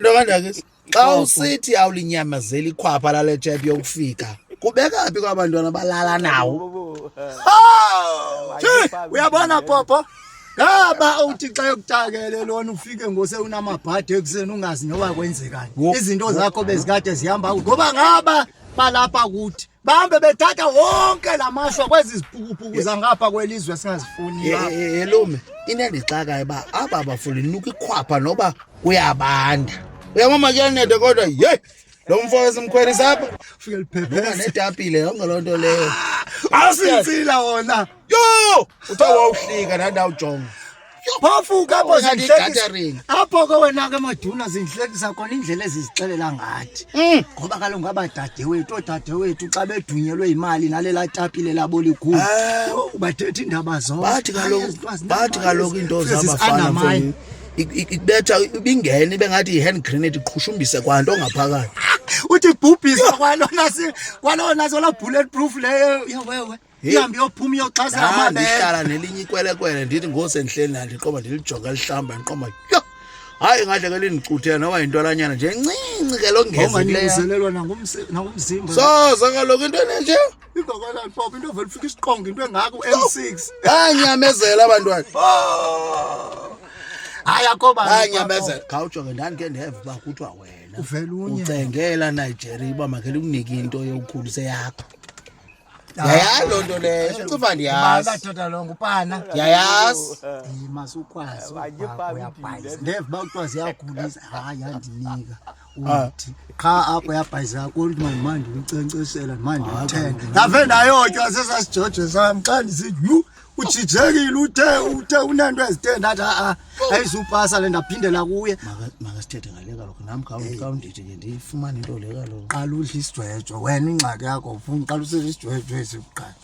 Into kanjani? Xa usithi awulinyamezela ikhwapha lale tshephu yokufika, kubeka phi kwabantwana balala nawo? Uyabona Popo? Ngaba uthi xa yokutakele lona ufike ngose unamabhadi ekuseni ungazi noba kwenzekani. Izinto zakho bezikade zihamba ngoba ngaba balapha kuthi. Bahambe bethatha wonke lamashwa kwezi zipukupuku zangapha kwelizwe singazifuni. Lume, inendixakayo ba aba bafuni nuka ikhwapha noba uyabanda. Uyamama kuyanede kodwa lo mfo esimkhwelisa apha ufike liphephe netapile yonke loo nto leyo. Awusintsila wona. Yo! Uthe wawuhlika nandawujonga. Phofu kapho zinhlekisa. Apho ke wena ke Maduna zinhlekisa khona indlela ezizixelela ngathi. Ngoba kaloku ngabadadewethu, odadewethu xa bedunyelwe imali nalela tapile labo likhulu. Ubathetha indaba zonke. Bathi kaloku into zabafana mfowethu. Ikubetha ibingene bengathi i-hand grenade iqhushumbise kwanto ngaphakathi. Uthi bhubhisa kwalona zola bulletproof leyo wewe. Ihambe yophuma iyoxhasa amabele. Ndihlala nelinye ikwelekwele ndithi ngosendleni la ndiqoba ndilijonga lihlamba ndiqoba yo. Hayi ngahle ke lindicuthela noba intolanyana nje encinci ke lo ngezelelwa nangumzimba. So kaloku into enje ingakala Popo into vele ufika isiqongo into engaka u-M6. Anyamezela abantwana. Hayi akoba anyamezela khawujonge ndandike ndeva uba kuthiwa wena uvelunye ucengela Nigeria uba makhe likunike into yokukhulisa yakho. Yaya loo nto leyo sicufa ndiyazi. Madoda lo ngupana. Yayazi. Masukwazi uyabhayiza. Ndeva uba kuthiwa ziyakhulisa. Hayi yandinika. Uthi qha apho yabhayiza konke manje ndicencesela manje ngithenge. Ngave nayotywa sesasijojo sami xa ndisithi ujijekile uthe unento ezitendathi ayizupasa le ndaphindela kuye. Makasithethe ngale kaloku nami khawundithi nje ndiyifumane into le kaloku. Qala udla isidwejwe wena ingxaki yakho ufuna uqala usele isidwejwe esiqala.